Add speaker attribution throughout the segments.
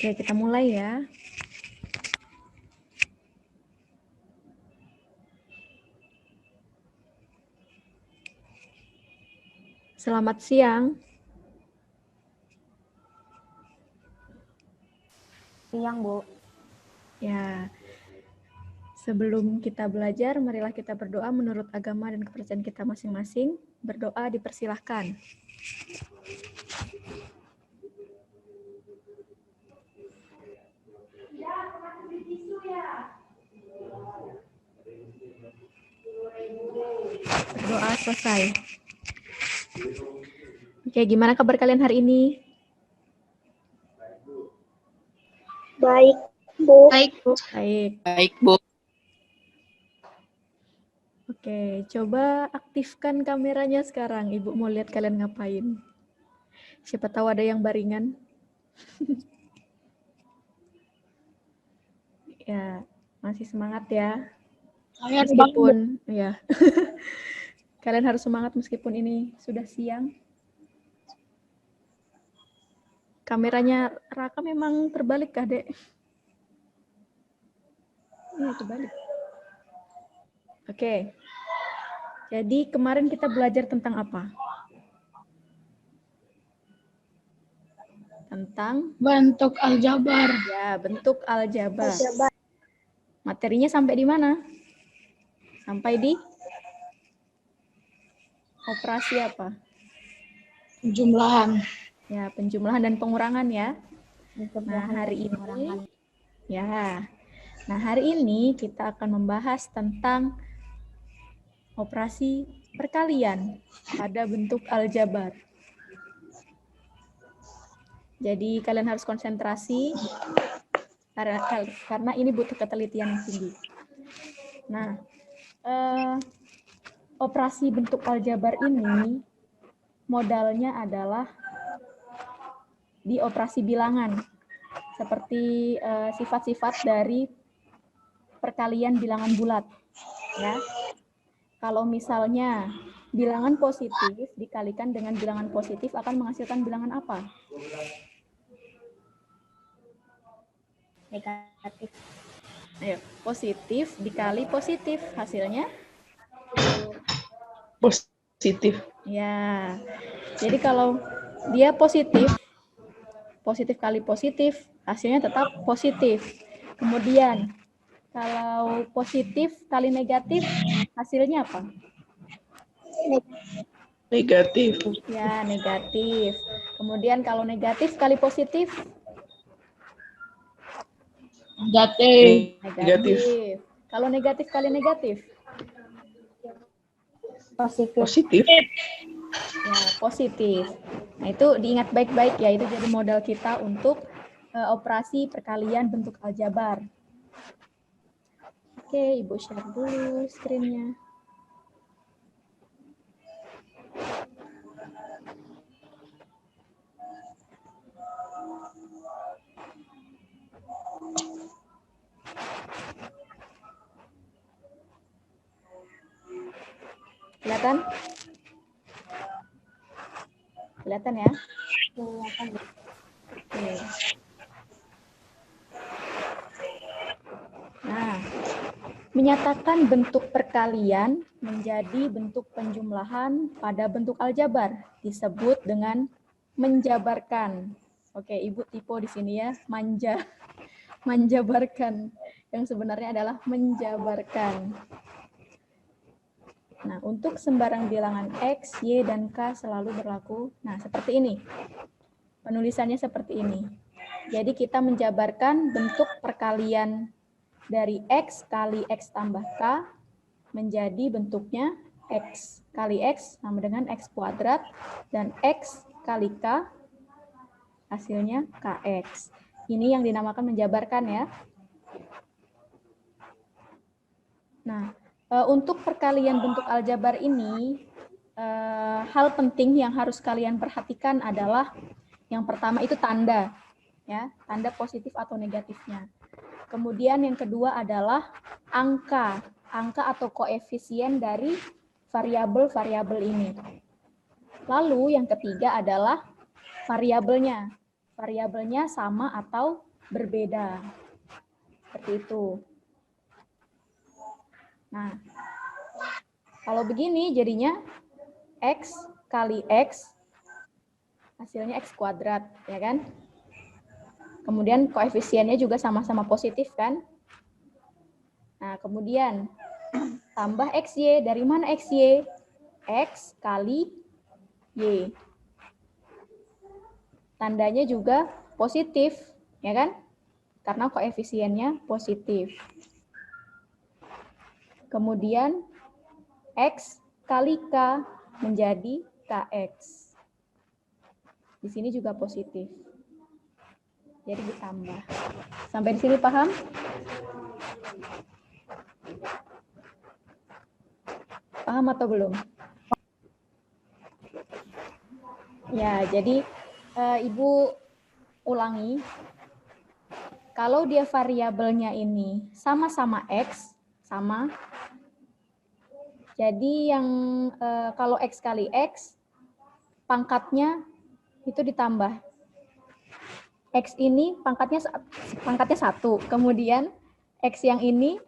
Speaker 1: Oke, kita mulai ya. Selamat siang.
Speaker 2: Siang, Bu.
Speaker 1: Ya, sebelum kita belajar, marilah kita berdoa menurut agama dan kepercayaan kita masing-masing. Berdoa dipersilahkan. Berdoa selesai. Oke, gimana kabar kalian hari ini?
Speaker 2: Baik, Bu.
Speaker 3: Baik, Bu.
Speaker 1: Baik.
Speaker 3: Baik, Bu.
Speaker 1: Oke, coba aktifkan kameranya sekarang. Ibu mau lihat kalian ngapain. Siapa tahu ada yang baringan. Ya, masih semangat ya. Meskipun, ya. Kalian harus semangat meskipun ini sudah siang. Kameranya Raka memang terbalik kah, Dek? Iya, terbalik. Oke. Jadi kemarin kita belajar tentang apa? Tentang
Speaker 3: Bentuk aljabar.
Speaker 1: ya, bentuk aljabar. Materinya sampai di mana? Sampai di operasi apa?
Speaker 3: Jumlahan.
Speaker 1: Ya, penjumlahan dan pengurangan ya. Nah, hari ini Nah, hari ini kita akan membahas tentang operasi perkalian pada bentuk aljabar. Jadi kalian harus konsentrasi karena ini butuh ketelitian yang tinggi. Nah, operasi bentuk aljabar ini modalnya adalah di operasi bilangan, seperti sifat-sifat dari perkalian bilangan bulat. Ya, kalau misalnya bilangan positif dikalikan dengan bilangan positif akan menghasilkan bilangan apa?
Speaker 2: Negatif.
Speaker 1: Ayo, positif dikali positif, hasilnya?
Speaker 3: Positif.
Speaker 1: Ya, jadi kalau dia positif, positif kali positif, hasilnya tetap positif. Kemudian, kalau positif kali negatif, hasilnya apa?
Speaker 3: Negatif.
Speaker 1: Ya, negatif. Kemudian kalau negatif kali positif?
Speaker 3: Negatif.
Speaker 1: Negatif. Kalau negatif kali negatif?
Speaker 3: Positif.
Speaker 1: Ya, positif. Nah, itu diingat baik-baik ya, itu jadi modal kita untuk operasi perkalian bentuk aljabar. Oke, Ibu share dulu screen-nya. Kelihatan? Kelihatan ya?
Speaker 2: Kelihatan.
Speaker 1: Oke. Nah, menyatakan bentuk perkalian menjadi bentuk penjumlahan pada bentuk aljabar disebut dengan menjabarkan. Oke, Ibu tipe di sini ya, menjabarkan. Yang sebenarnya adalah menjabarkan. Nah, untuk sembarang bilangan X, Y, dan K selalu berlaku. Nah, seperti ini. Penulisannya seperti ini. Jadi kita menjabarkan bentuk perkalian dari X kali X tambah K menjadi bentuknya X kali X sama dengan X kuadrat dan X kali K hasilnya KX. Ini yang dinamakan menjabarkan ya. Nah, untuk perkalian bentuk aljabar ini, hal penting yang harus kalian perhatikan adalah yang pertama itu tanda, ya, tanda positif atau negatifnya. Kemudian yang kedua adalah angka atau koefisien dari variabel-variabel ini. Lalu yang ketiga adalah variabelnya sama atau berbeda. Seperti itu. Nah, kalau begini jadinya X kali X, hasilnya X kuadrat, ya kan? Kemudian koefisiennya juga sama-sama positif, kan? Nah, kemudian tambah XY. Dari mana XY? X kali Y. Tandanya juga positif, ya kan? Karena koefisiennya positif. Kemudian X kali K menjadi KX. Di sini juga positif. Jadi ditambah. Sampai di sini paham? Paham atau belum? Ya, jadi Ibu ulangi. Kalau dia variabelnya ini sama-sama X, sama. Jadi yang kalau X kali X, pangkatnya itu ditambah. X ini pangkatnya 1. Kemudian X yang ini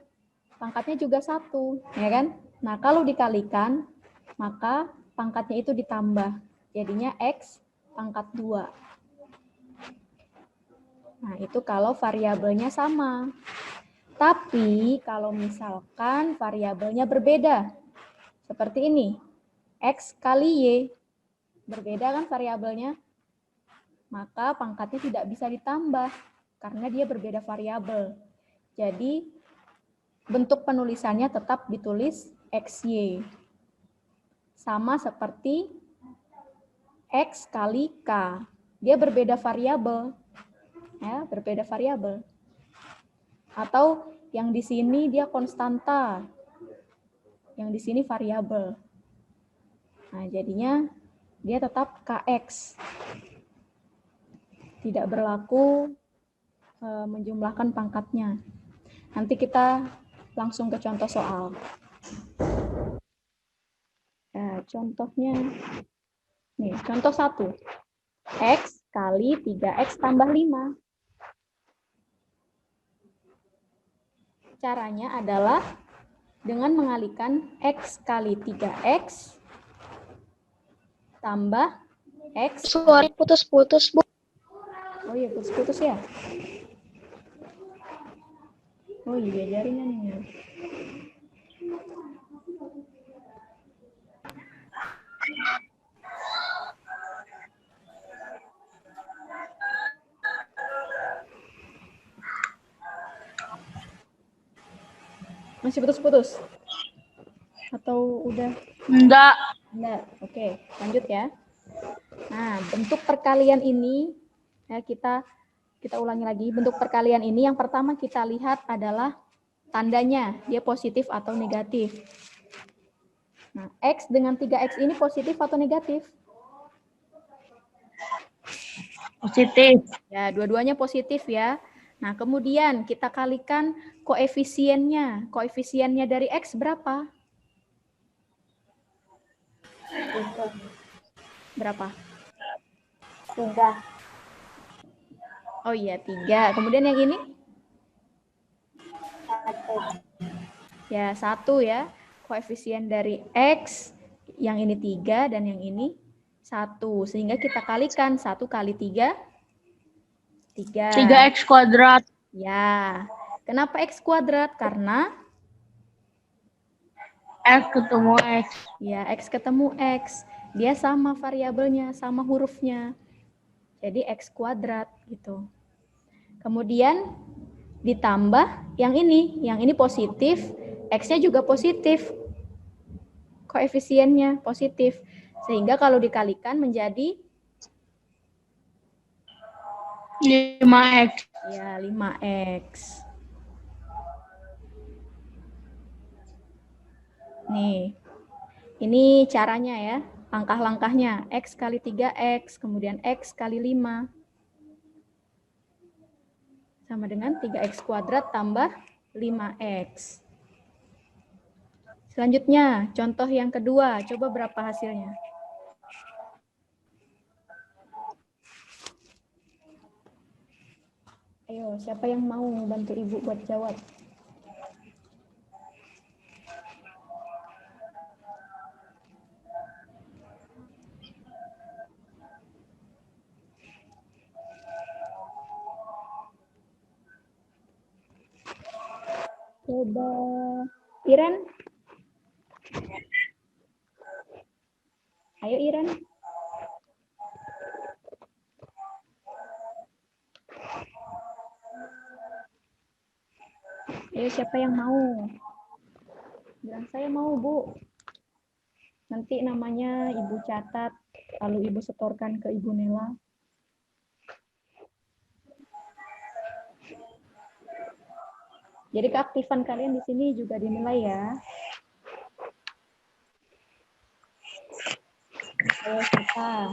Speaker 1: pangkatnya juga 1. Ya kan? Nah, kalau dikalikan, maka pangkatnya itu ditambah. Jadinya X pangkat 2. Nah, itu kalau variabelnya sama. Tapi kalau misalkan variabelnya berbeda, seperti ini, X kali Y, berbeda kan variabelnya, maka pangkatnya tidak bisa ditambah, karena dia berbeda variabel. Jadi, bentuk penulisannya tetap ditulis XY. Sama seperti X kali K. Dia berbeda variabel. Ya, berbeda variabel. Atau yang di sini dia konstanta. Yang di sini variabel. Nah, jadinya dia tetap KX. Tidak berlaku menjumlahkan pangkatnya. Nanti kita langsung ke contoh soal. Nah, contohnya, nih, contoh 1. X kali 3X tambah 5. Caranya adalah dengan mengalihkan X kali 3X tambah X.
Speaker 2: Suara putus-putus, Bu.
Speaker 1: Oh iya, putus-putus ya. Oh iya, jaringannya. Masih putus-putus? Atau udah?
Speaker 3: Enggak.
Speaker 1: Enggak. Oke, lanjut ya. Nah, bentuk perkalian ini ya kita ulangi lagi. Bentuk perkalian ini yang pertama kita lihat adalah tandanya, dia positif atau negatif. Nah, X dengan 3X ini positif atau negatif?
Speaker 3: Positif.
Speaker 1: Ya, dua-duanya positif ya. Nah, kemudian kita kalikan koefisiennya. Koefisiennya dari X berapa? Berapa?
Speaker 2: 3.
Speaker 1: Oh iya, 3. Kemudian yang ini?
Speaker 2: 1.
Speaker 1: Ya, 1 ya. Koefisien dari X, yang ini 3 dan yang ini 1. Sehingga kita kalikan 1 kali 3. 3.
Speaker 3: 3X kuadrat.
Speaker 1: Ya. Kenapa X kuadrat? Karena
Speaker 3: X ketemu X.
Speaker 1: ya, X ketemu X. Dia sama variabelnya, sama hurufnya. Jadi X kuadrat gitu. Kemudian ditambah yang ini positif, X-nya juga positif. Koefisiennya positif. Sehingga kalau dikalikan menjadi
Speaker 3: 5X.
Speaker 1: ya 5X. Nih. Ini caranya ya. Langkah-langkahnya, X kali 3X, kemudian X kali 5. Sama dengan 3X kuadrat tambah 5X. Selanjutnya, contoh yang kedua. Coba berapa hasilnya? Ayo, siapa yang mau bantu Ibu buat jawab? Coba Iren. Ayo Iren. Ayo siapa yang mau? Bilang saya mau, Bu. Nanti namanya Ibu catat, lalu Ibu setorkan ke Ibu Nela. Jadi keaktifan kalian di sini juga dinilai ya. Ayo siapa?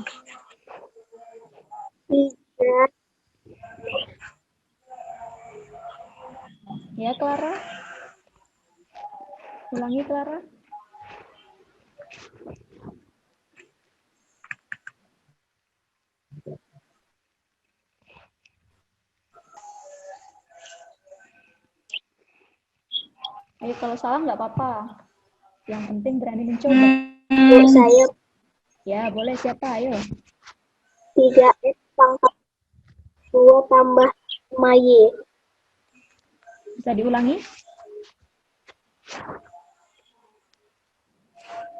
Speaker 2: 3.
Speaker 1: Ya Clara. Ulangi Clara. Ayo kalau salah nggak apa-apa. Yang penting berani mencoba.
Speaker 2: Bu, saya
Speaker 1: Ya boleh siapa? Ayo.
Speaker 2: 3X pangkat 2 tambah 5Y.
Speaker 1: Bisa diulangi?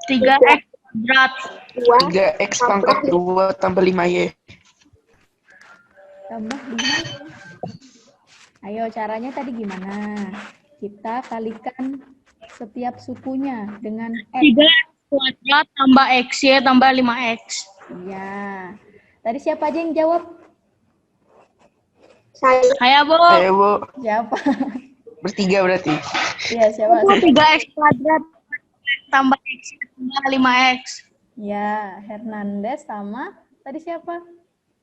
Speaker 3: 3x kuadrat.
Speaker 2: 2
Speaker 4: 3x pangkat 2 tambah 5y.
Speaker 1: Tambah 5. Ayo caranya tadi gimana? Kita kalikan setiap sukunya dengan X.
Speaker 3: 3x kuadrat tambah xy tambah 5x.
Speaker 1: Iya. Tadi siapa aja yang jawab?
Speaker 3: Saya, Bu.
Speaker 4: Ayo, Bu.
Speaker 1: Siapa?
Speaker 4: Bertiga berarti.
Speaker 1: Iya, siapa?
Speaker 3: 3x kuadrat tambah xy tambah 5x.
Speaker 1: Ya, Hernandez sama tadi siapa?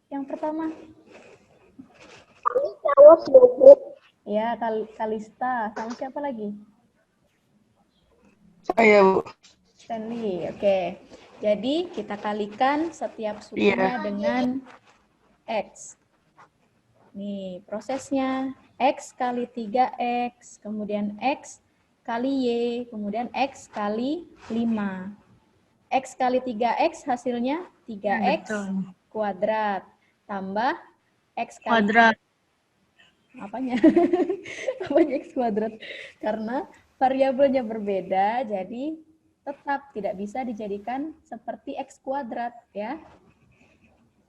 Speaker 1: Yang pertama?
Speaker 2: Kami jawab Bu.
Speaker 1: Ya, Kalista. Sama siapa lagi?
Speaker 4: Saya, Bu.
Speaker 1: Stanley. Oke. Jadi kita kalikan setiap sukunya
Speaker 4: Iya.
Speaker 1: dengan X. Nih, prosesnya X kali 3X, kemudian X kali Y, kemudian X kali 5. X kali 3X hasilnya 3X
Speaker 3: Betul.
Speaker 1: kuadrat tambah X kali
Speaker 3: Kuadrat.
Speaker 1: apanya? Apanya X kuadrat? Karena variabelnya berbeda, jadi tetap tidak bisa dijadikan seperti X kuadrat ya.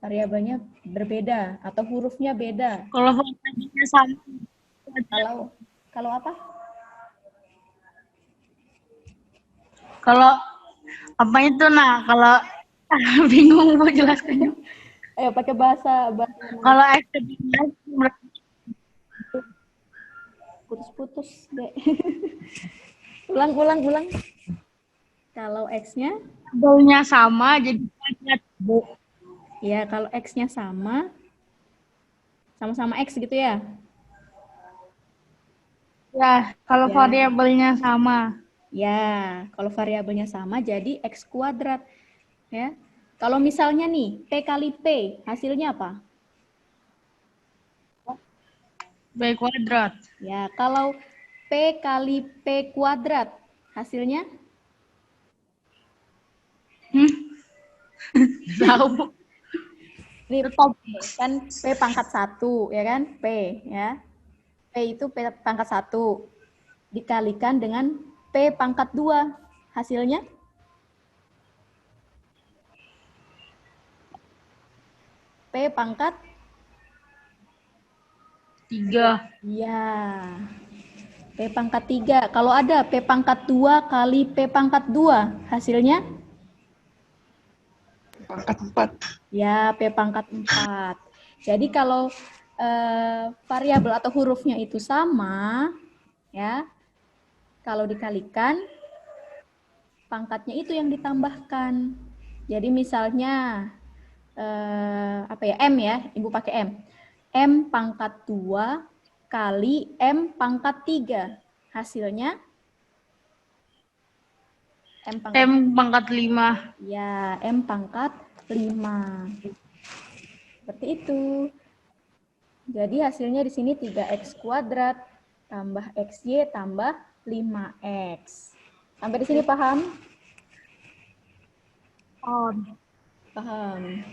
Speaker 1: Variabelnya berbeda atau hurufnya beda.
Speaker 3: Kalau variabelnya sama.
Speaker 1: Kalau apa?
Speaker 3: Kalau apa itu kalau bingung mau jelaskannya.
Speaker 1: Ayo pakai bahasa
Speaker 3: Kalau x kedua
Speaker 1: putus-putus, Dek. ulang. Kalau X-nya?
Speaker 3: variabelnya sama jadi kuadrat, Bu.
Speaker 1: Ya, kalau X-nya sama-sama X gitu ya?
Speaker 3: Ya, kalau
Speaker 1: Ya.
Speaker 3: variabelnya sama.
Speaker 1: Ya, kalau variabelnya sama jadi X kuadrat. Ya. Kalau misalnya nih, P kali P, hasilnya apa?
Speaker 3: B kuadrat.
Speaker 1: Ya, kalau P kali P kuadrat, hasilnya?
Speaker 3: Tahu.
Speaker 1: Ini kan P pangkat 1, ya kan? P, ya. P itu P pangkat 1. Dikalikan dengan P pangkat 2. Hasilnya? P pangkat
Speaker 3: 3.
Speaker 1: ya. P pangkat 3. Kalau ada P pangkat 2 kali P pangkat 2, hasilnya?
Speaker 4: Pangkat 4.
Speaker 1: Ya, P pangkat 4. Jadi kalau variabel atau hurufnya itu sama, ya, kalau dikalikan, pangkatnya itu yang ditambahkan. Jadi misalnya, M ya, Ibu pakai M. M pangkat 2 kali M pangkat 3. Hasilnya? M
Speaker 3: pangkat 5.
Speaker 1: Ya, M pangkat 5. Seperti itu. Jadi hasilnya di sini 3x kuadrat tambah xy tambah 5x. Sampai di sini paham?
Speaker 3: Oh,
Speaker 1: Paham.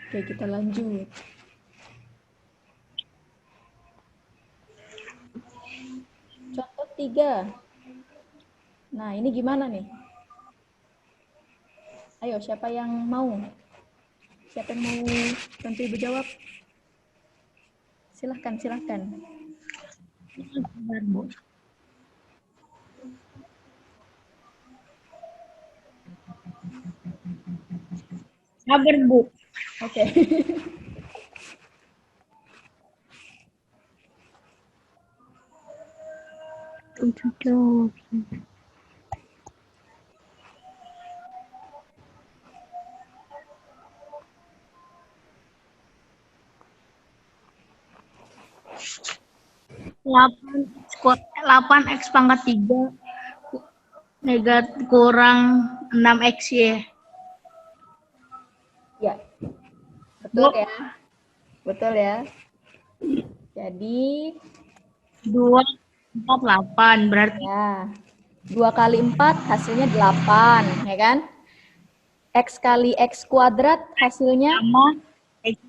Speaker 1: Oke, kita lanjut. Contoh 3. Nah, ini gimana nih? Ayo, siapa yang mau? Siapa yang mau bantu Ibu jawab? Silahkan, silahkan.
Speaker 3: sabar, Bu. Sabar, Bu.
Speaker 1: Oke.
Speaker 3: Tujuh. 8x pangkat 3 negatif kurang 6xy.
Speaker 1: Ya. Betul
Speaker 3: Bu.
Speaker 1: ya? Betul ya? Jadi
Speaker 3: 2, 4, 8. Berarti
Speaker 1: ya, 2 kali 4 hasilnya 8, ya kan? X kali X kuadrat hasilnya
Speaker 3: sama X.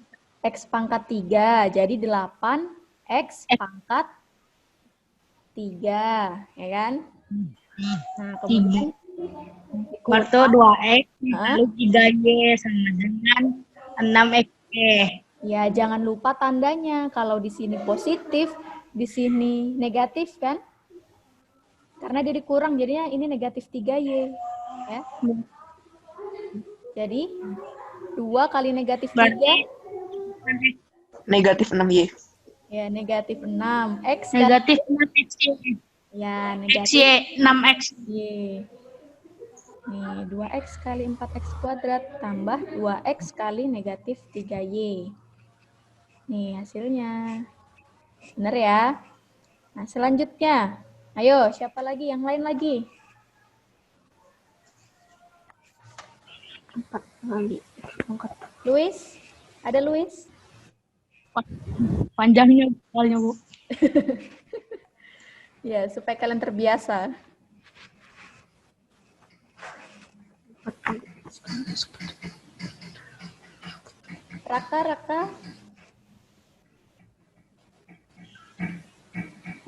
Speaker 1: X pangkat 3, jadi 8 X pangkat 3, ya kan? Nah, kemudian
Speaker 3: Berarti
Speaker 1: dikurang,
Speaker 3: 2x
Speaker 1: Hah?
Speaker 3: lalu 3y sama dengan 6xy.
Speaker 1: ya jangan lupa tandanya. Kalau di sini positif, di sini negatif kan? Karena dia dikurang, jadinya ini negatif 3Y. Ya. Jadi, 2 kali negatif 3,
Speaker 3: Berarti
Speaker 4: Negatif 6Y.
Speaker 1: ya negatif 6. X kali,
Speaker 3: negatif 6xy.
Speaker 1: ya negatif
Speaker 3: Xy 6x.
Speaker 1: Y. Nih, 2x kali 4x kuadrat tambah 2x kali negatif 3Y. Nih, hasilnya. Bener ya? Nah, selanjutnya. Ayo, siapa lagi? Yang lain lagi?
Speaker 2: 4 kali.
Speaker 1: Luis? Ada Luis?
Speaker 3: Panjangnya soalnya, Bu.
Speaker 1: Ya, supaya kalian terbiasa. Raka?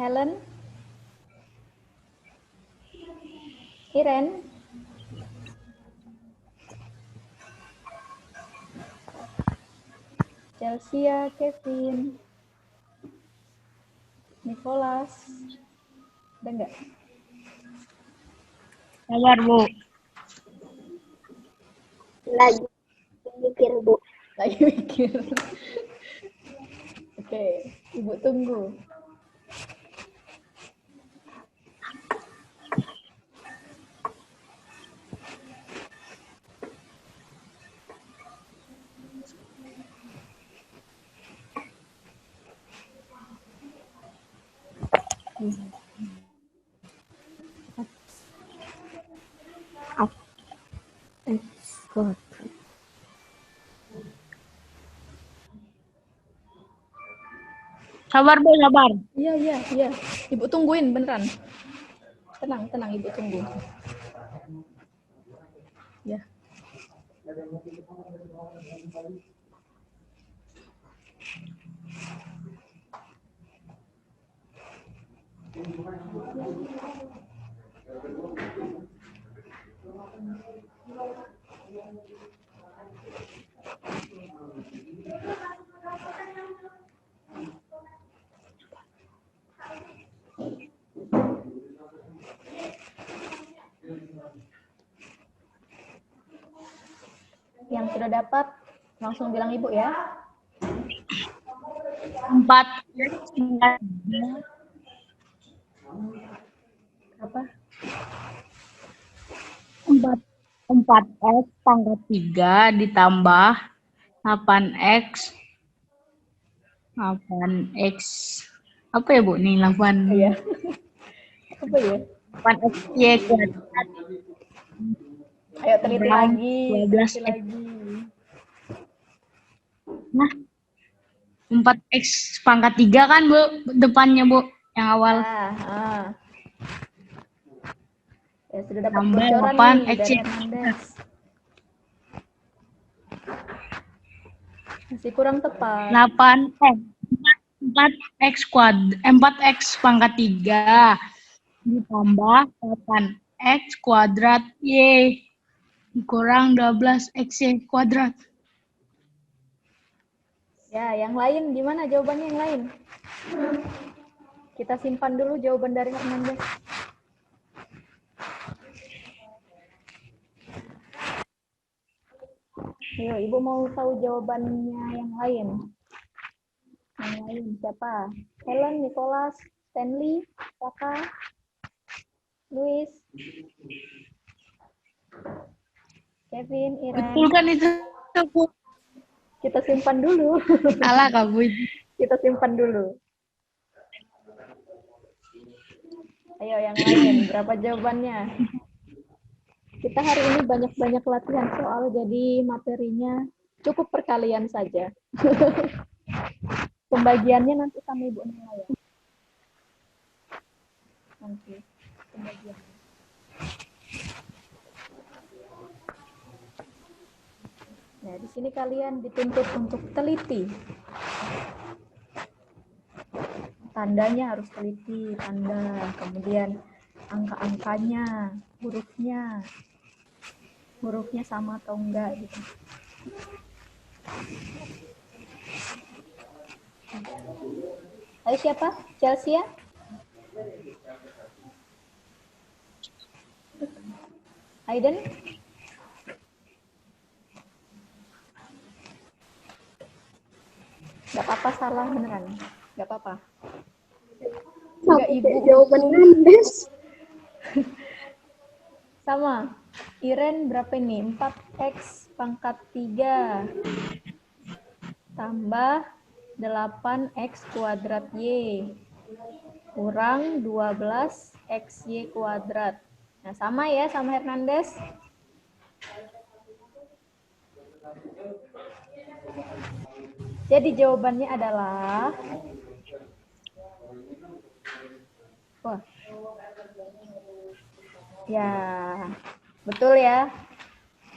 Speaker 1: Helen? Iren? Chelsea, Kevin? Nicholas? Ada nggak?
Speaker 3: Sabar, Bu.
Speaker 2: Lagi mikir, Bu.
Speaker 1: Lagi mikir. Oke, Ibu tunggu.
Speaker 3: Sabar, Bu, sabar.
Speaker 1: Iya. Ibu tungguin beneran. Tenang, Ibu tunggu. Ya. Yang sudah dapat langsung bilang Ibu ya.
Speaker 3: 4x
Speaker 1: Apa?
Speaker 3: 4x pangkat 3 ditambah 8x apa ya, Bu? Nih 8
Speaker 1: Iya. Apa ya?
Speaker 3: 8x y kuadrat.
Speaker 1: Ayo teliti lagi.
Speaker 3: 12x.
Speaker 1: Teliti lagi.
Speaker 3: Nah, 4x pangkat 3 kan, Bu? Depannya, Bu. Yang awal.
Speaker 1: Ya, sudah dapat
Speaker 3: Tambah
Speaker 1: bocoran
Speaker 3: 8
Speaker 1: nih
Speaker 3: X,
Speaker 1: dari
Speaker 3: Y.
Speaker 1: Hernandez. Masih kurang tepat.
Speaker 3: 4x pangkat 3 ditambah 8x kuadrat Y kurang 12x Y kuadrat.
Speaker 1: Ya, yang lain gimana jawabannya yang lain? Kita simpan dulu jawaban dari Hernandez. Ayo, Ibu mau tahu jawabannya yang lain. Yang lain siapa? Helen, Nicholas, Stanley, Kakak, Luis, Kevin,
Speaker 3: Betul
Speaker 1: Iren.
Speaker 3: kan itu, Bu?
Speaker 1: Kita simpan dulu.
Speaker 3: Salah, Kak, Bu.
Speaker 1: Kita simpan dulu. Ayo yang lain, berapa jawabannya? Kita hari ini banyak-banyak latihan soal, jadi materinya cukup perkalian saja. Pembagiannya nanti sama Ibu Nela ya. Nanti pembagiannya. Nah, di sini kalian dituntut untuk teliti. Tandanya harus teliti, tanda, kemudian angka-angkanya, hurufnya sama atau enggak gitu. Ayo siapa? Chelsea ya? Aiden? Gak apa-apa, salah beneran. Gak apa-apa. Enggak, Ibu.
Speaker 2: Jawaban Hernandez.
Speaker 1: Sama. Iren berapa ini? 4x pangkat 3 tambah 8x kuadrat Y kurang 12xy kuadrat. Nah, sama ya sama Hernandez. Jadi jawabannya adalah ya, betul ya.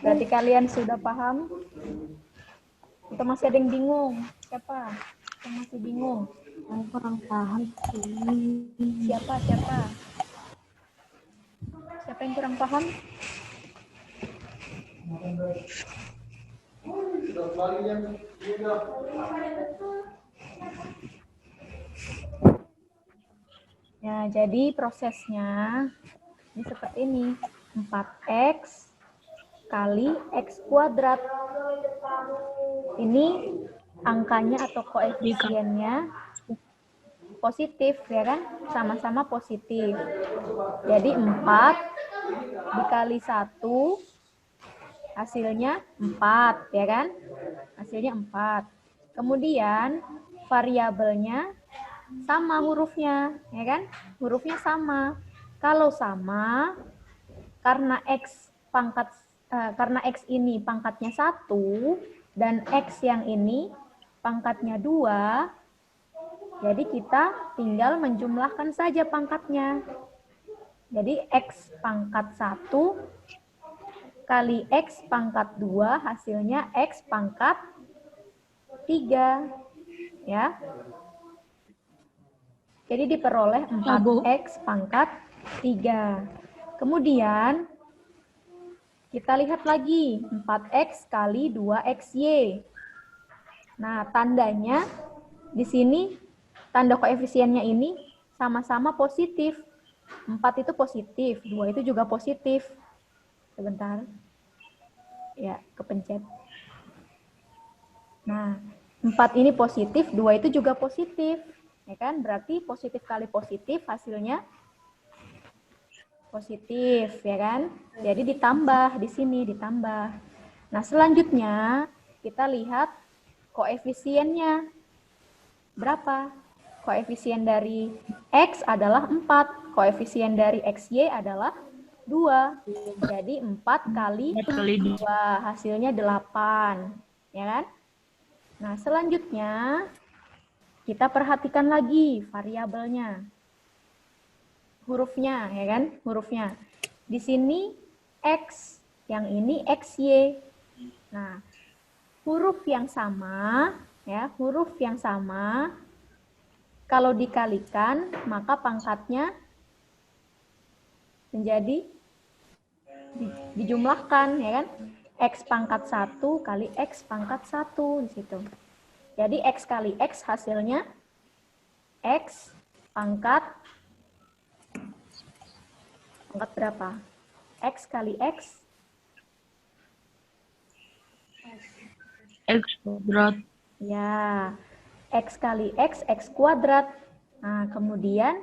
Speaker 1: Berarti kalian sudah paham? Atau masih ada yang bingung? Siapa? Yang masih bingung?
Speaker 2: Aku kurang paham.
Speaker 1: Siapa? Siapa yang kurang paham? Ya, jadi prosesnya ini seperti ini. 4x kali x kuadrat. Ini angkanya atau koefisiennya positif, ya kan? Sama-sama positif. Jadi 4 dikali 1 hasilnya 4, ya kan? Hasilnya 4. Kemudian variabelnya sama hurufnya, ya kan? Hurufnya sama. Kalau sama, karena x ini pangkatnya 1 dan x yang ini pangkatnya 2, jadi kita tinggal menjumlahkan saja pangkatnya. Jadi x pangkat 1 kali x pangkat 2 hasilnya x pangkat 3. Ya. Jadi diperoleh 4x pangkat 3. Kemudian kita lihat lagi 4x kali 2xy. Nah, tandanya di sini tanda koefisiennya ini sama-sama positif. 4 itu positif, 2 itu juga positif. Sebentar. Ya, kepencet. Nah, 4 ini positif, 2 itu juga positif. Ya kan? Berarti positif kali positif hasilnya positif, ya kan? Jadi ditambah di sini, ditambah. Nah, selanjutnya kita lihat koefisiennya. Berapa? Koefisien dari X adalah 4. Koefisien dari XY adalah 2. Jadi 4 kali 2. Hasilnya 8. Ya kan? Nah, selanjutnya kita perhatikan lagi variabelnya. Hurufnya, ya kan? Hurufnya. Di sini X, yang ini XY. Nah, huruf yang sama, ya, huruf yang sama, kalau dikalikan, maka pangkatnya menjadi dijumlahkan, ya kan? X pangkat 1 kali X pangkat 1 di situ. Jadi X kali X hasilnya X pangkat berapa? X kali X.
Speaker 3: X kuadrat.
Speaker 1: Ya, X kali X kuadrat. Nah, kemudian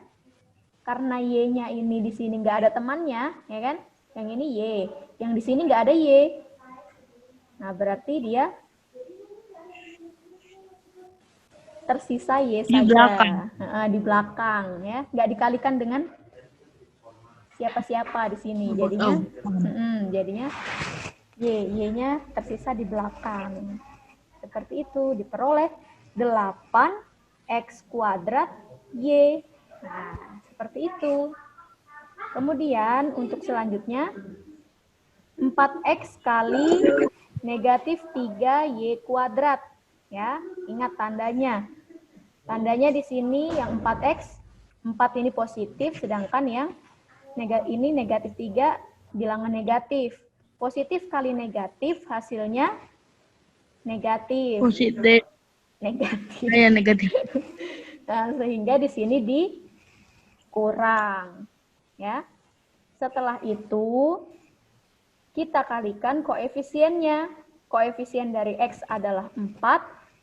Speaker 1: karena Y-nya ini di sini nggak ada temannya, ya kan? Yang ini Y. Yang di sini nggak ada Y. Nah, berarti dia tersisa Y
Speaker 3: Di
Speaker 1: saja.
Speaker 3: belakang.
Speaker 1: Di belakang, ya. Nggak dikalikan dengan siapa-siapa di sini. Jadinya, jadinya Y-nya tersisa di belakang. Seperti itu, diperoleh 8X kuadrat Y. Nah, seperti itu. Kemudian untuk selanjutnya, 4X kali negatif 3Y kuadrat. Ya, ingat tandanya. Tandanya di sini yang 4X, 4 ini positif, sedangkan yang ini negatif 3 bilangan negatif. Positif kali negatif hasilnya negatif.
Speaker 3: Positif.
Speaker 1: Negatif.
Speaker 3: Ya, negatif.
Speaker 1: Nah, sehingga di sini dikurang. Ya. Setelah itu, kita kalikan koefisiennya. Koefisien dari X adalah 4.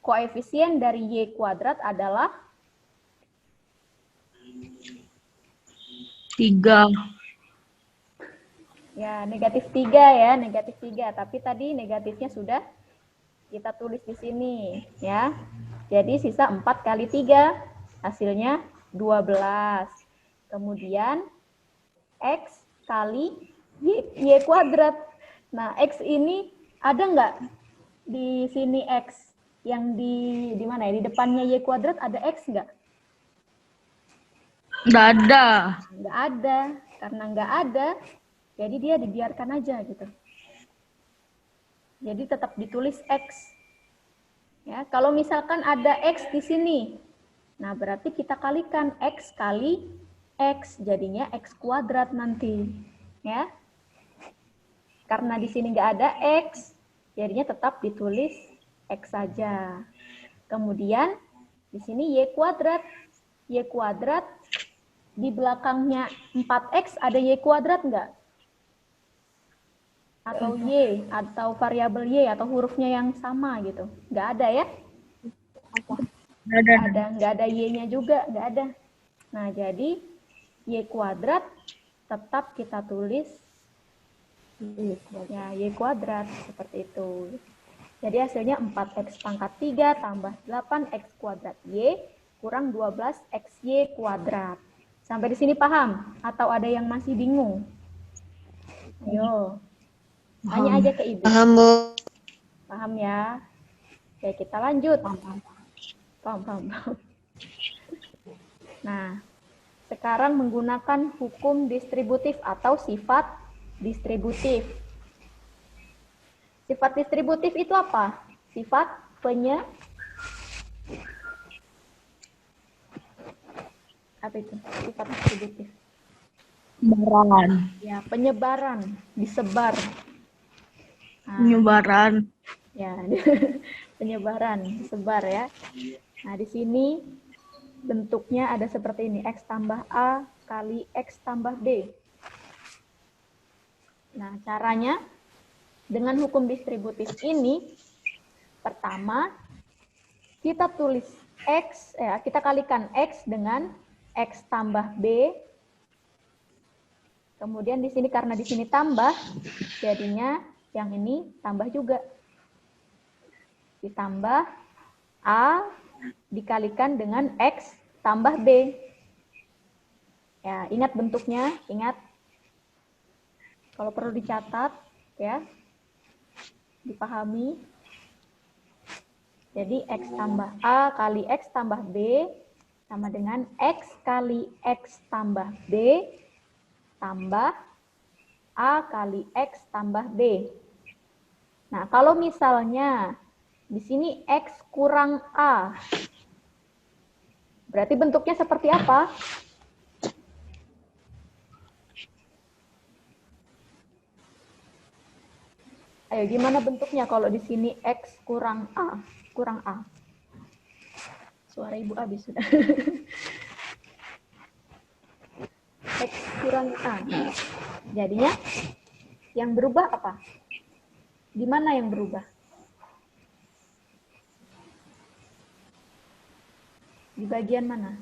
Speaker 1: Koefisien dari Y kuadrat adalah
Speaker 3: 3.
Speaker 1: ya negatif 3 ya, negatif 3. Tapi tadi negatifnya sudah kita tulis di sini ya. Jadi sisa 4 kali 3 hasilnya 12. Kemudian X kali Y kuadrat. Nah, X ini ada nggak di sini X? Yang di mana ya? Di depannya Y kuadrat ada X nggak?
Speaker 3: Nggak ada.
Speaker 1: Nggak ada. Karena nggak ada, jadi dia dibiarkan aja gitu. Jadi tetap ditulis X. Ya, kalau misalkan ada X di sini, nah berarti kita kalikan X kali X, jadinya X kuadrat nanti. Ya. Karena di sini nggak ada X, jadinya tetap ditulis X saja. Kemudian di sini Y kuadrat. Y kuadrat di belakangnya 4X ada Y kuadrat nggak? Atau Y, atau variabel Y, atau hurufnya yang sama gitu. Nggak ada ya? Nggak ada Y-nya juga, nggak ada. Nah, jadi Y kuadrat tetap kita tulis ya, Y kuadrat, seperti itu. Jadi hasilnya 4X pangkat 3 tambah 8X kuadrat Y kurang 12XY kuadrat. Sampai di sini paham? Atau ada yang masih bingung? Ayo, tanya aja ke Ibu.
Speaker 4: Paham, Bu.
Speaker 1: Paham ya? Oke, kita lanjut. Paham. Nah, sekarang menggunakan hukum distributif atau sifat distributif. Sifat distributif itu apa? Sifat apa itu? Sifat distributif.
Speaker 3: Penyebaran.
Speaker 1: Ya, penyebaran, disebar. Nah,
Speaker 3: Penyebaran.
Speaker 1: ya, penyebaran, disebar ya. Nah, di sini bentuknya ada seperti ini, X tambah A kali X tambah B. Nah, caranya dengan hukum distributif ini, pertama, kita tulis X, kita kalikan X dengan X tambah B. Kemudian di sini karena di sini tambah, jadinya yang ini tambah juga. Ditambah A dikalikan dengan X tambah B. Ya, ingat bentuknya, ingat. Kalau perlu dicatat, ya, dipahami. Jadi X tambah A kali X tambah B sama dengan X kali X tambah B tambah A kali X tambah B. Nah, kalau misalnya di sini X kurang A, berarti bentuknya seperti apa? Ayo, gimana bentuknya kalau di sini X kurang A? Kurang A. Suara ibu habis sudah. X kurang A. Jadinya yang berubah apa? Di mana yang berubah? Di bagian mana?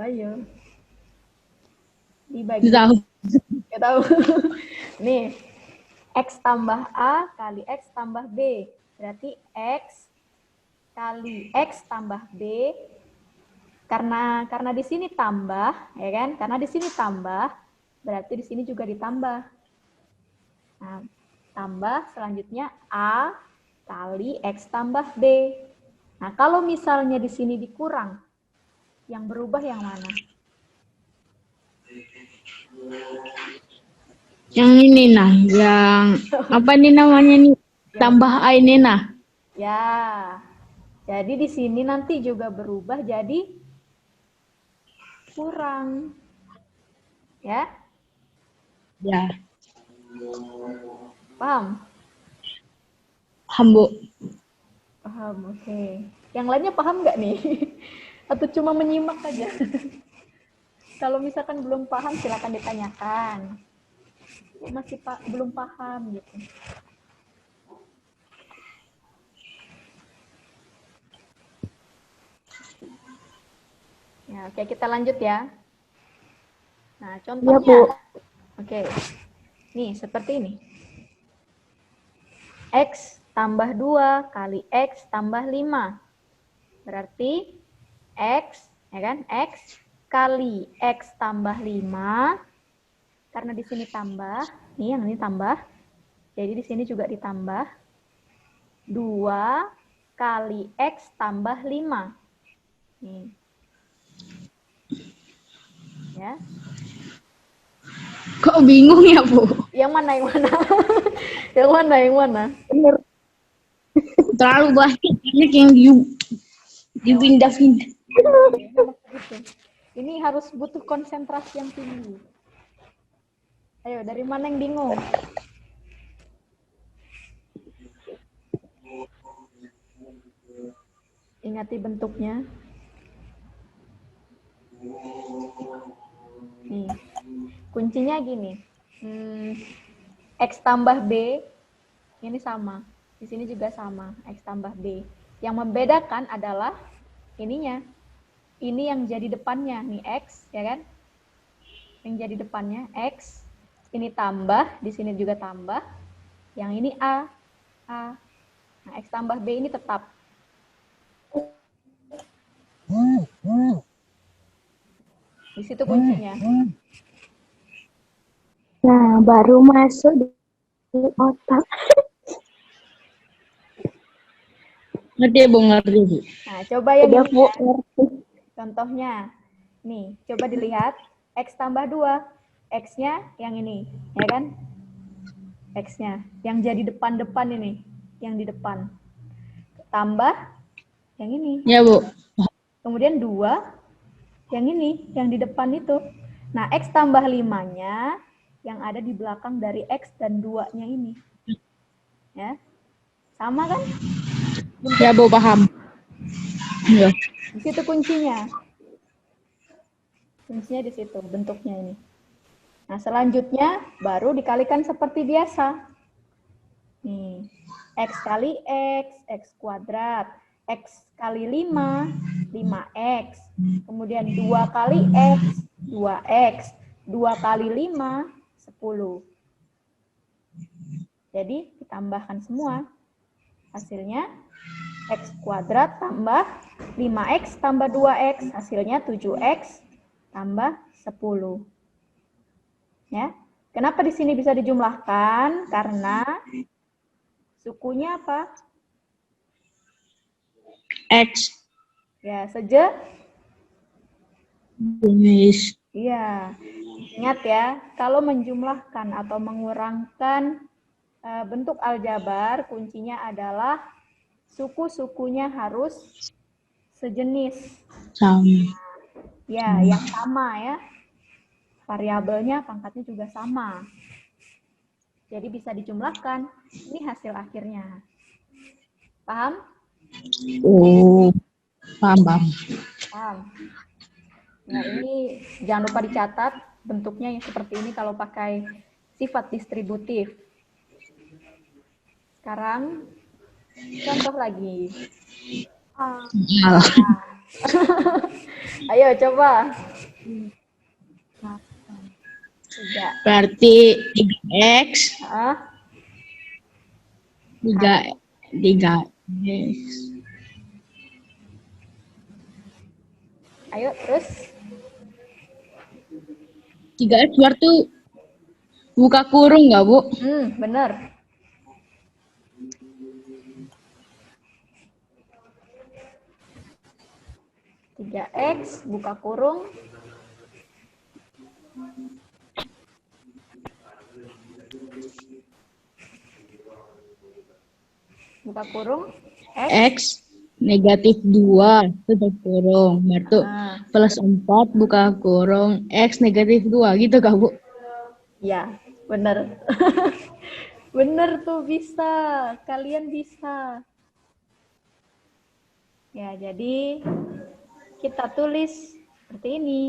Speaker 1: Ayo. Di bagian. Nggak tahu. Nih, X tambah A kali X tambah B. Berarti X kali X tambah B. Karena di sini tambah, ya kan? Karena di sini tambah, berarti di sini juga ditambah. Nah, tambah selanjutnya A kali X tambah B. Nah, kalau misalnya di sini dikurang, yang berubah yang mana?
Speaker 5: Yang ini nah, yang apa nih namanya nih? Tambah A ini nah.
Speaker 1: Ya, jadi di sini nanti juga berubah jadi kurang. Ya?
Speaker 5: Ya.
Speaker 1: Paham?
Speaker 5: Paham, Bu.
Speaker 1: Paham, oke. Yang lainnya paham nggak nih? Atau cuma menyimak saja? Kalau misalkan belum paham, silakan ditanyakan. Masih belum paham gitu. Ya, oke, kita lanjut ya. Nah, contohnya.
Speaker 2: Bu.
Speaker 1: Oke. Nih, seperti ini. X tambah 2 kali X tambah 5. Berarti X, ya kan? X kali X tambah 5. Karena di sini tambah, nih yang ini tambah. Jadi di sini juga ditambah. 2 kali X tambah 5. Nih. Ya.
Speaker 5: Kok bingung ya, Bu?
Speaker 1: Yang mana? Yang mana?
Speaker 2: Bener.
Speaker 5: Terlalu banyak yang dipindah-pindah.
Speaker 1: Ini harus butuh konsentrasi yang tinggi. Ayo, dari mana yang bingung? Ingati bentuknya. Nih, kuncinya gini. X tambah B, ini sama. Di sini juga sama, X tambah B. Yang membedakan adalah ininya. Ini yang jadi depannya, nih X, ya kan? Yang jadi depannya X. Ini tambah, di sini juga tambah. Yang ini A. Nah, X tambah B ini tetap. Di situ kuncinya.
Speaker 2: Nah, baru masuk di otak.
Speaker 5: Ngerti, Bu, ngerti, Bu.
Speaker 1: Nah, coba yang
Speaker 2: Udah,
Speaker 1: ini
Speaker 2: Bu.
Speaker 1: ya. Contohnya. Nih, coba dilihat. X tambah 2. X-nya yang ini, ya kan? X-nya. Yang jadi depan-depan ini. Yang di depan. Tambah yang ini.
Speaker 5: Ya, Bu.
Speaker 1: Kemudian 2. Yang ini. Yang di depan itu. Nah, X tambah 5-nya yang ada di belakang dari X dan 2-nya ini. Ya. Sama kan?
Speaker 5: Ya, Bu, paham. Ya.
Speaker 1: Di situ kuncinya. Kuncinya di situ, bentuknya ini. Nah, selanjutnya baru dikalikan seperti biasa. Nih, X kali X, X kuadrat. X kali 5, 5X. Kemudian 2 kali X, 2X. 2 kali 5, 10. Jadi, ditambahkan semua. Hasilnya, X kuadrat tambah 5X tambah 2X. Hasilnya 7X tambah 10. Ya. Kenapa di sini bisa dijumlahkan? Karena sukunya apa?
Speaker 5: X.
Speaker 1: Ya,
Speaker 5: Jenis.
Speaker 1: Iya. Ingat ya, kalau menjumlahkan atau mengurangkan bentuk aljabar, kuncinya adalah suku-sukunya harus sejenis.
Speaker 5: Sama.
Speaker 1: Ya, yang sama ya. Variabelnya, pangkatnya juga sama. Jadi bisa dijumlahkan. Ini hasil akhirnya. Paham?
Speaker 5: Oh, paham.
Speaker 1: Paham. Ya, ini jangan lupa dicatat bentuknya yang seperti ini kalau pakai sifat distributif. Sekarang contoh lagi.
Speaker 5: Hal.
Speaker 1: Ayo coba. 3.
Speaker 5: Berarti 3X.
Speaker 1: Ah,
Speaker 5: 3X.
Speaker 1: ayo terus.
Speaker 5: 3X berarti buka kurung nggak, Bu?
Speaker 1: Bener. Tiga X buka kurung. Buka kurung
Speaker 5: X negatif 2 tutup kurung. Berarti
Speaker 1: Nah,
Speaker 5: plus 4 buka kurung. X negatif 2 gitu kak, Bu?
Speaker 1: ya, bener. Bener tuh, bisa. Kalian bisa. Ya, jadi kita tulis seperti ini.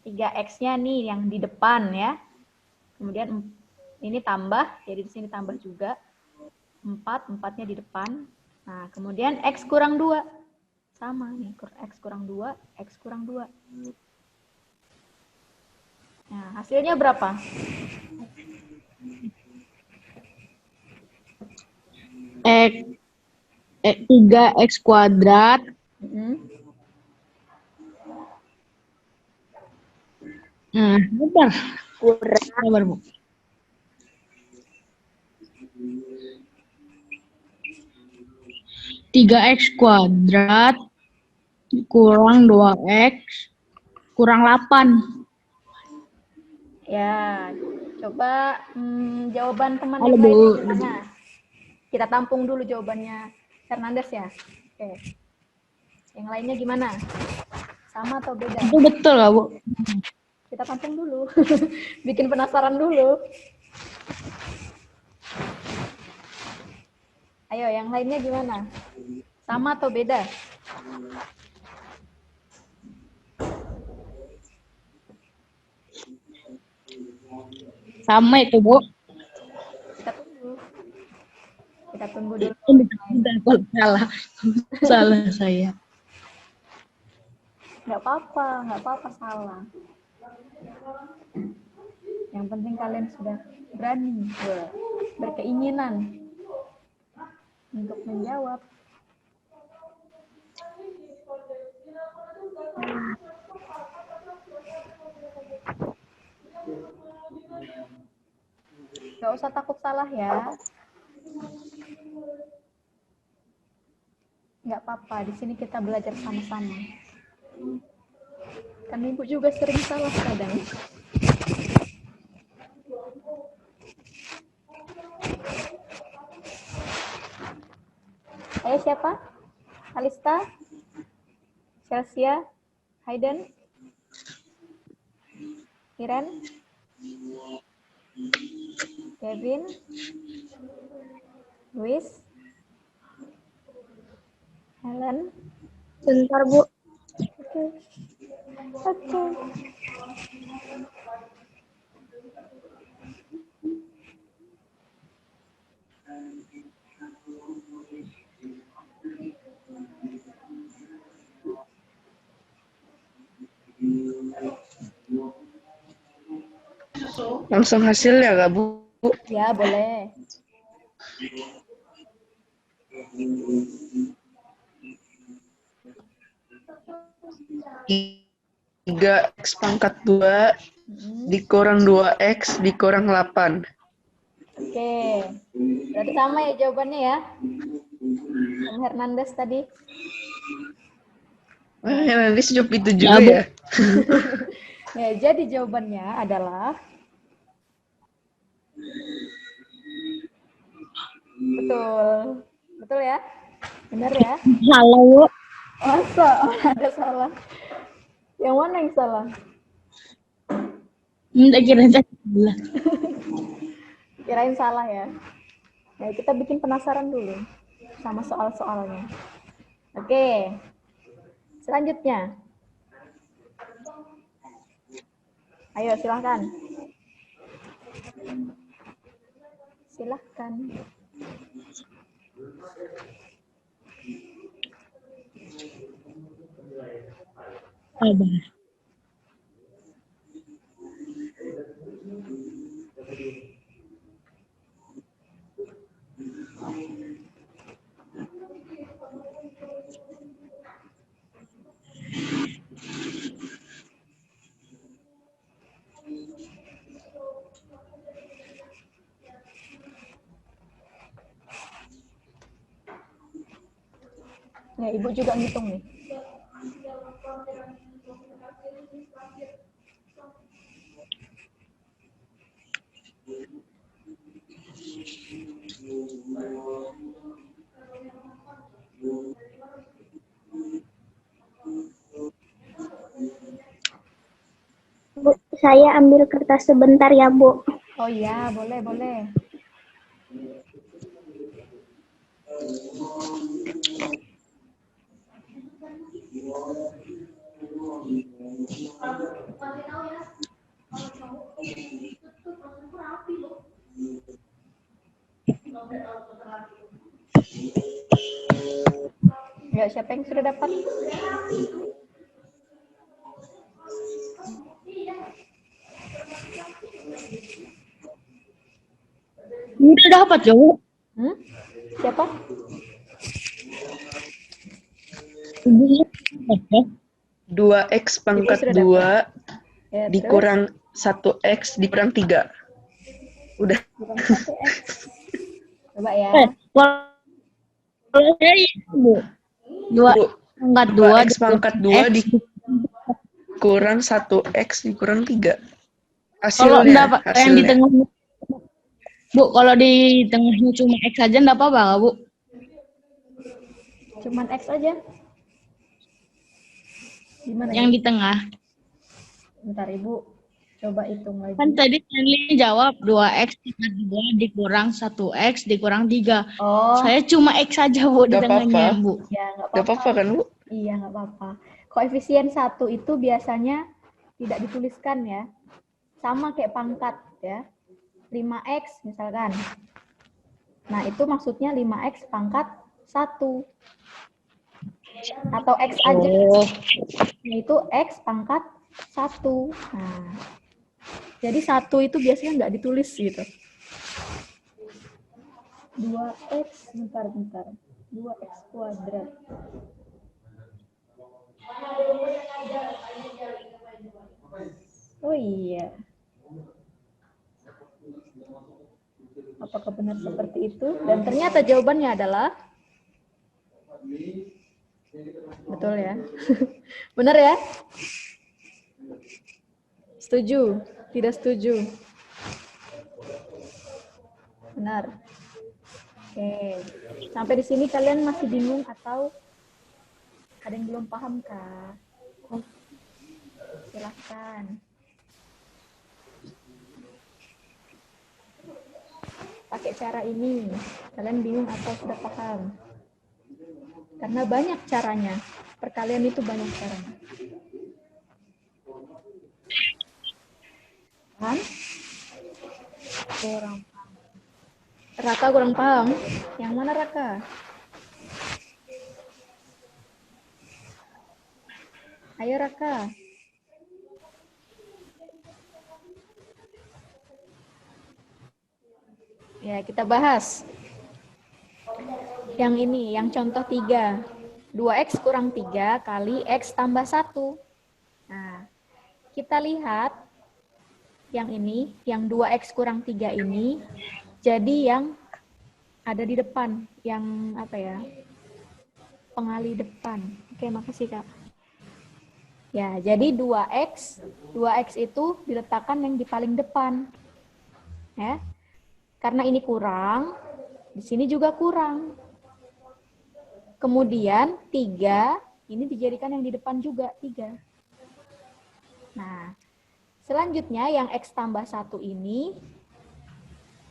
Speaker 1: 3X-nya nih yang di depan ya. Kemudian ini tambah, jadi di sini tambah juga. 4-nya di depan. Nah, kemudian X kurang 2. Sama nih, X kurang 2, X kurang 2. Nah, hasilnya berapa?
Speaker 5: X 3X kuadrat. Nah, bentar. Sabar, Bu. Tiga X kuadrat kurang 2X kurang 8.
Speaker 1: Ya, coba jawaban teman
Speaker 5: Halo,
Speaker 1: yang
Speaker 5: Bu.
Speaker 1: lainnya gimana? Kita tampung dulu jawabannya Fernandes ya. Oke. Yang lainnya gimana? Sama atau beda?
Speaker 5: Itu betul nggak, Bu?
Speaker 1: Kita tampung dulu. Bikin penasaran dulu. Ayo, yang lainnya gimana? Sama atau beda?
Speaker 5: Sama itu, Bu.
Speaker 1: Kita tunggu. Kita tunggu dulu.
Speaker 5: Bentar, kalau salah. Salah saya.
Speaker 1: Nggak apa-apa salah. Yang penting kalian sudah berani, berkeinginan untuk menjawab. Nggak usah takut salah ya. Nggak apa-apa, di sini kita belajar sama-sama. Kan Ibu juga sering salah kadang. Ayo siapa? Alista? Chelsea? Hayden? Iren? Kevin? Luis? Helen?
Speaker 2: Bentar, Bu.
Speaker 1: Oke. Oke.
Speaker 4: Langsung hasilnya nggak, Bu?
Speaker 1: Ya, boleh.
Speaker 4: 3x pangkat 2 dikurang 2x dikurang 8.
Speaker 1: Oke. Berarti sama ya jawabannya ya. Om Hernandez tadi.
Speaker 4: Nanti sejauh itu
Speaker 5: Ya,
Speaker 4: juga
Speaker 5: Bu.
Speaker 4: ya.
Speaker 1: Ya, jadi jawabannya adalah betul. Betul ya? Benar ya?
Speaker 5: Salah, Bu.
Speaker 1: Masa? Ada salah. Yang mana yang salah?
Speaker 5: Enggak kira salah.
Speaker 1: Kirain salah ya. Ya, kita bikin penasaran dulu sama soal-soalnya. Oke. Selanjutnya. Ayo, silahkan. Silahkan.
Speaker 5: Sabar.
Speaker 1: Ya, Ibu juga ngitung nih.
Speaker 2: Bu, saya ambil kertas sebentar ya, Bu.
Speaker 1: Oh iya, boleh, boleh. Ya, siapa yang sudah dapat?
Speaker 5: Udah dapat ya, Bu.
Speaker 1: Hmm? Siapa?
Speaker 5: Ibunya dapat ya.
Speaker 4: 2x pangkat
Speaker 1: sudah
Speaker 4: 2
Speaker 1: Ya,
Speaker 4: dikurang 1x dikurang 3. Udah.
Speaker 1: Kurang 1x. Coba ya.
Speaker 5: Kalau saya itu, Bu. 2
Speaker 4: Bu,
Speaker 5: pangkat
Speaker 4: 2x
Speaker 5: 2
Speaker 4: pangkat 2 dikurang 1x dikurang 3.
Speaker 5: Kalau
Speaker 4: Hasilnya,
Speaker 5: enggak, Pak, yang di tengah, Bu, kalau di tengahnya cuma X aja enggak apa-apa, nggak, Bu?
Speaker 1: Cuman X aja. Gimana?
Speaker 5: Yang
Speaker 1: Ibu?
Speaker 5: di tengah.
Speaker 1: Bentar, Ibu. Coba hitung lagi.
Speaker 5: Kan tadi Stanley jawab 2x pangkat 2 dikurang 1x dikurang 3.
Speaker 1: Oh,
Speaker 5: Saya cuma X aja, Bu, di
Speaker 4: Nggak
Speaker 5: tengahnya,
Speaker 4: apa-apa.
Speaker 5: Bu.
Speaker 1: ya nggak
Speaker 4: Gak
Speaker 1: apa-apa.
Speaker 4: apa-apa kan, Bu?
Speaker 1: Iya, nggak apa-apa. Koefisien 1 itu biasanya tidak dituliskan ya. Sama kayak pangkat ya. 5x misalkan. Nah, itu maksudnya 5x pangkat 1. Atau x aja.
Speaker 5: Oh,
Speaker 1: Yaitu x pangkat 1. Nah, jadi 1 itu biasanya nggak ditulis gitu. 2x, bentar. 2x kuadrat. Oh iya. Apakah benar seperti itu? Dan ternyata jawabannya adalah betul ya. Benar ya? Setuju? Tidak setuju? Benar. Oke. Sampai di sini kalian masih bingung atau ada yang belum paham kah? Silahkan. Pakai cara ini, kalian bingung atau sudah paham? Karena banyak caranya. Perkalian itu banyak caranya. Paham? Kurang paham. Raka kurang paham? Yang mana Raka? Ayo Raka. Ya, kita bahas. Yang ini, yang contoh 3. 2x kurang 3 kali x tambah 1. Nah, kita lihat yang ini, yang 2X kurang 3 ini, jadi yang ada di depan, yang apa ya, pengali depan. Oke, makasih Kak. Ya, jadi 2X itu diletakkan yang di paling depan. Ya. Karena ini kurang, di sini juga kurang. Kemudian 3, ini dijadikan yang di depan juga, 3. Nah, selanjutnya yang X tambah 1 ini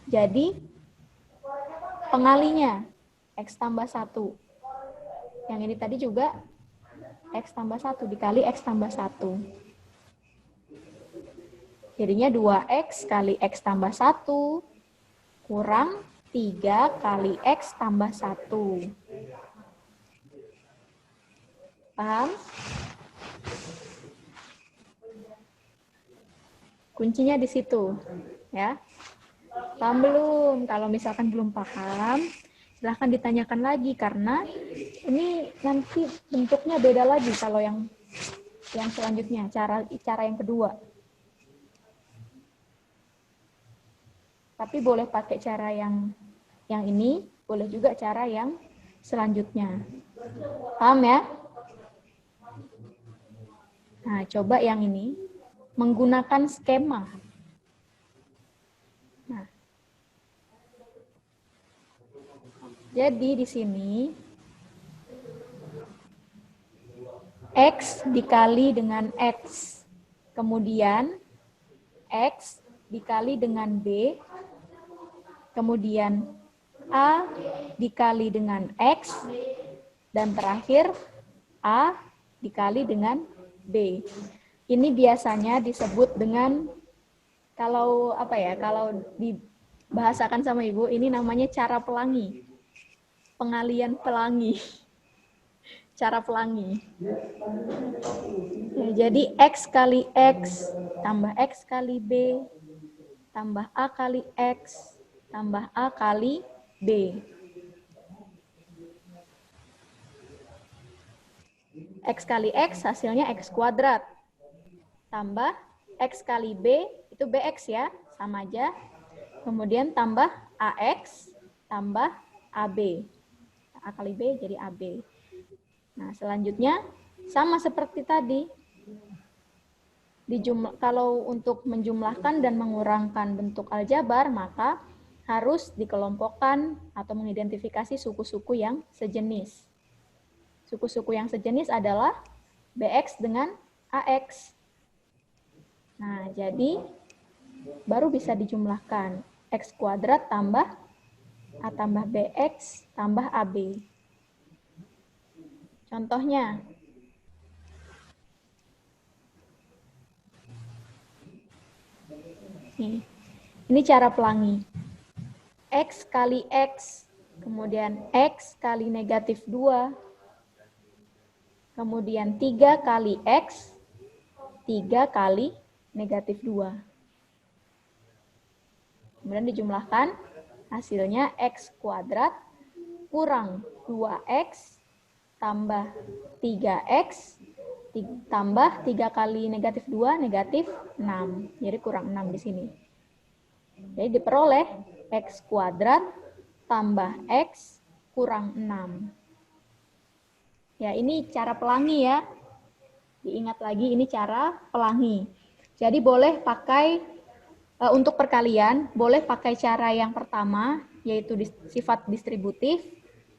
Speaker 1: jadi pengalinya, X tambah 1. Yang ini tadi juga X tambah 1 dikali X tambah 1. Jadinya 2X kali X tambah 1 kurang 3 kali X tambah 1. Paham? Kuncinya di situ, ya. Paham belum? Kalau misalkan belum paham, silahkan ditanyakan lagi karena ini nanti bentuknya beda lagi kalau yang selanjutnya, cara yang kedua. Tapi boleh pakai cara yang ini, boleh juga cara yang selanjutnya. Paham ya? Nah, coba yang ini menggunakan skema. Nah, jadi di sini X dikali dengan X, kemudian X dikali dengan B, kemudian A dikali dengan X, dan terakhir A dikali dengan B. Ini biasanya disebut dengan, kalau apa ya, kalau dibahasakan sama Ibu, ini namanya cara pelangi. Pengalian pelangi. Cara pelangi. Ya, jadi X kali X tambah X kali B tambah A kali X tambah A kali B. X kali X hasilnya X kuadrat. Tambah X kali B, itu BX ya, sama aja. Kemudian tambah AX, tambah AB. A kali B jadi AB. Nah, selanjutnya sama seperti tadi. Kalau untuk menjumlahkan dan mengurangkan bentuk aljabar, maka harus dikelompokkan atau mengidentifikasi suku-suku yang sejenis. Suku-suku yang sejenis adalah BX dengan AX. Nah, jadi baru bisa dijumlahkan. X kuadrat tambah A tambah BX tambah AB. Contohnya, nih, ini cara pelangi. X kali X, kemudian X kali negatif 2, kemudian 3 kali X, 3 kali negatif 2. Kemudian dijumlahkan, hasilnya X kuadrat kurang 2X tambah 3X tambah 3 kali negatif 2, negatif 6. Jadi kurang 6 di sini. Jadi diperoleh X kuadrat tambah X kurang 6. Ya, ini cara pelangi ya. Diingat lagi, ini cara pelangi. Jadi boleh pakai, untuk perkalian, boleh pakai cara yang pertama, yaitu sifat distributif.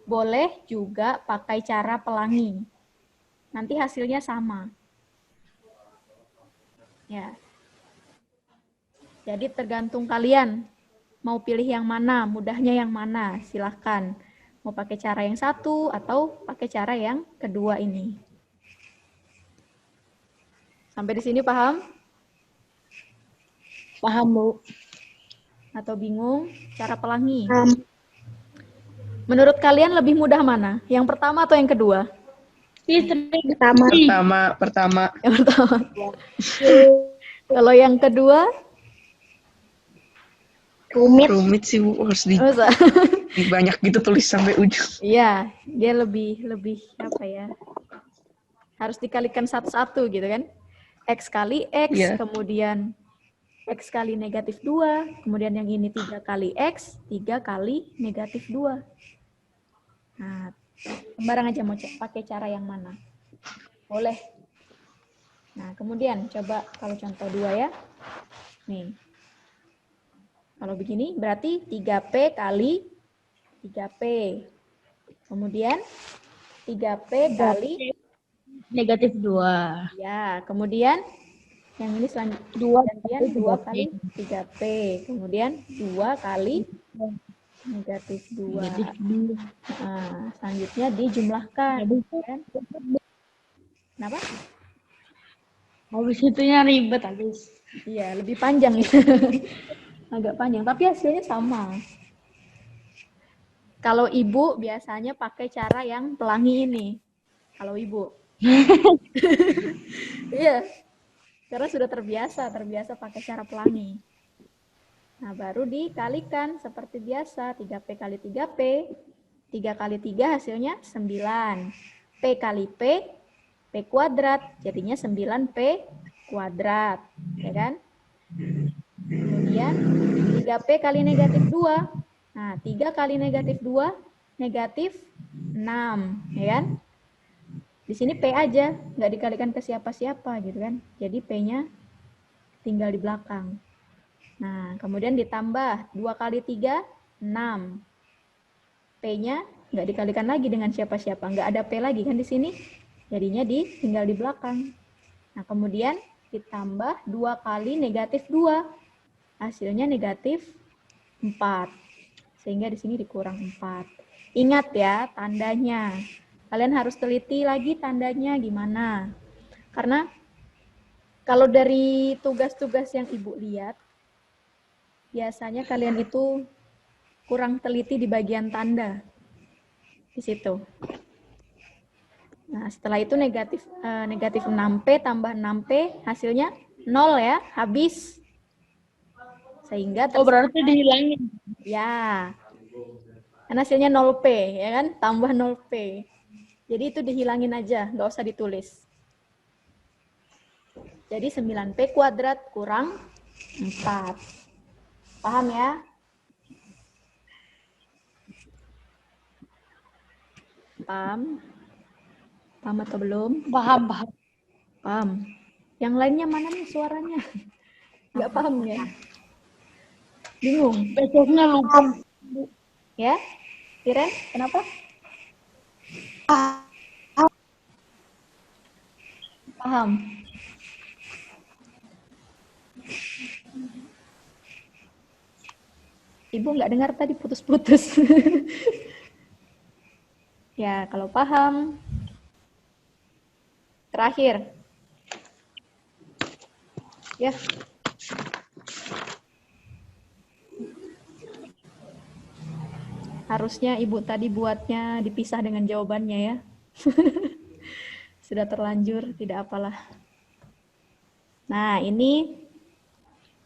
Speaker 1: Boleh juga pakai cara pelangi. Nanti hasilnya sama. Ya. Jadi tergantung kalian mau pilih yang mana, mudahnya yang mana, silahkan. Mau pakai cara yang satu atau pakai cara yang kedua ini. Sampai di sini paham?
Speaker 2: Paham, Bu.
Speaker 1: Atau bingung cara pelangi?
Speaker 2: Paham.
Speaker 1: Menurut kalian lebih mudah mana? Yang pertama atau yang kedua?
Speaker 2: Pertama.
Speaker 4: Pertama.
Speaker 1: Yang pertama. Kalau yang kedua?
Speaker 4: Rumit sih, Bu. Harus
Speaker 1: Masa?
Speaker 4: banyak gitu tulis sampai ujung.
Speaker 1: Iya, dia lebih apa ya? Harus dikalikan satu-satu gitu kan? X kali X,
Speaker 4: Iya.
Speaker 1: kemudian X kali negatif 2, kemudian yang ini 3 kali X, 3 kali negatif 2. Nah, sembarang aja mau pakai cara yang mana. Boleh. Nah, kemudian coba kalau contoh 2 ya. Nih. Kalau begini berarti 3P kali 3P. Kemudian 3P kali,
Speaker 5: Negatif 2.
Speaker 1: ya, kemudian yang ini
Speaker 5: 2
Speaker 1: gantian 2 kali 3P. Kemudian 2 kali negatif 2.
Speaker 5: Negatif 2.
Speaker 1: Nah, selanjutnya dijumlahkan. Kan? Kenapa?
Speaker 5: Habis itunya ribet habis.
Speaker 1: Iya, lebih panjang ya. Agak panjang, tapi hasilnya sama. Kalau ibu biasanya pakai cara yang pelangi ini. Kalau ibu. Iya. Karena sudah terbiasa pakai cara pelangi. Nah, baru dikalikan seperti biasa, 3P kali 3P. 3 kali 3 hasilnya 9. P kali P, P kuadrat, jadinya 9P kuadrat. Ya kan? Kemudian 3P kali negatif 2. Nah, 3 kali negatif 2, negatif 6. Ya kan? Di sini P aja, nggak dikalikan ke siapa-siapa gitu kan. Jadi P-nya tinggal di belakang. Nah, kemudian ditambah 2 kali 3, 6. P-nya nggak dikalikan lagi dengan siapa-siapa. Nggak ada P lagi kan di sini. Jadinya tinggal di belakang. Nah, kemudian ditambah 2 kali negatif 2. Hasilnya negatif 4. Sehingga di sini dikurang 4. Ingat ya tandanya. Kalian harus teliti lagi tandanya gimana. Karena kalau dari tugas-tugas yang Ibu lihat, biasanya kalian itu kurang teliti di bagian tanda. Di situ. Nah, setelah itu negatif 6P tambah 6P, hasilnya 0 ya, habis. Sehingga
Speaker 5: Berarti dihilangin.
Speaker 1: ya. Karena hasilnya 0P, ya kan? Tambah 0P. Jadi itu dihilangin aja, nggak usah ditulis. Jadi 9P kuadrat kurang 4. Paham ya? Paham? Paham atau belum?
Speaker 5: Paham.
Speaker 1: Paham. Yang lainnya mana nih suaranya? Nggak paham ya? Bingung?
Speaker 5: Besoknya lupa.
Speaker 1: Ya? Iren, kenapa? Paham. Ibu nggak dengar tadi putus-putus. Ya, kalau paham. Terakhir. Ya. Harusnya Ibu tadi buatnya dipisah dengan jawabannya ya. Sudah terlanjur, tidak apalah. Nah, ini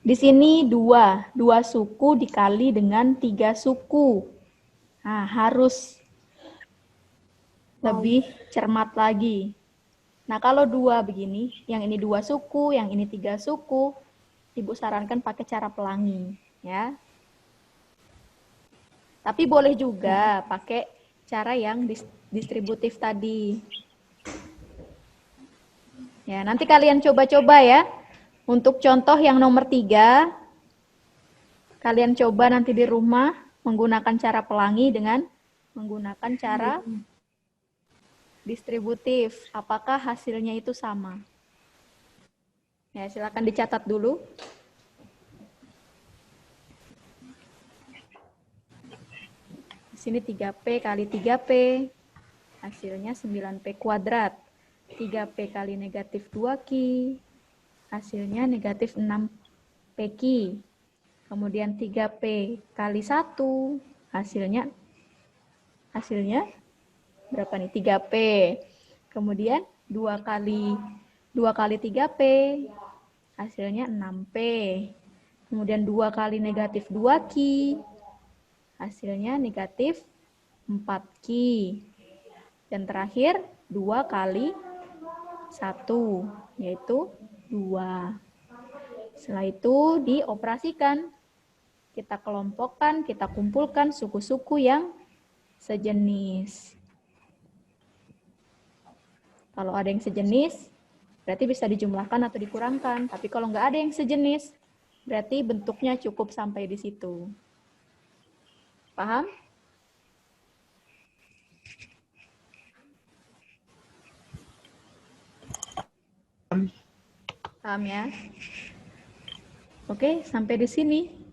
Speaker 1: di sini 2 suku dikali dengan 3 suku. Nah, harus lebih cermat lagi. Nah, kalau 2 begini, yang ini 2 suku, yang ini 3 suku, Ibu sarankan pakai cara pelangi, ya. Tapi boleh juga pakai cara yang distributif tadi. Ya, nanti kalian coba-coba ya. Untuk contoh yang nomor 3, kalian coba nanti di rumah menggunakan cara pelangi dengan menggunakan cara distributif. Apakah hasilnya itu sama? Ya, silakan dicatat dulu. Di sini 3P kali 3P, hasilnya 9P kuadrat. 3P kali negatif 2Q, hasilnya negatif 6PQ. Kemudian 3P kali 1, hasilnya berapa nih? 3P. Kemudian 2 kali 3P, hasilnya 6P. Kemudian 2 kali negatif 2Q, hasilnya negatif 4Q. Dan terakhir 2 kali 1, yaitu 2. Setelah itu dioperasikan. Kita kelompokkan, kita kumpulkan suku-suku yang sejenis. Kalau ada yang sejenis, berarti bisa dijumlahkan atau dikurangkan. Tapi kalau nggak ada yang sejenis, berarti bentuknya cukup sampai di situ. Paham? Paham ya? Oke, sampai di sini.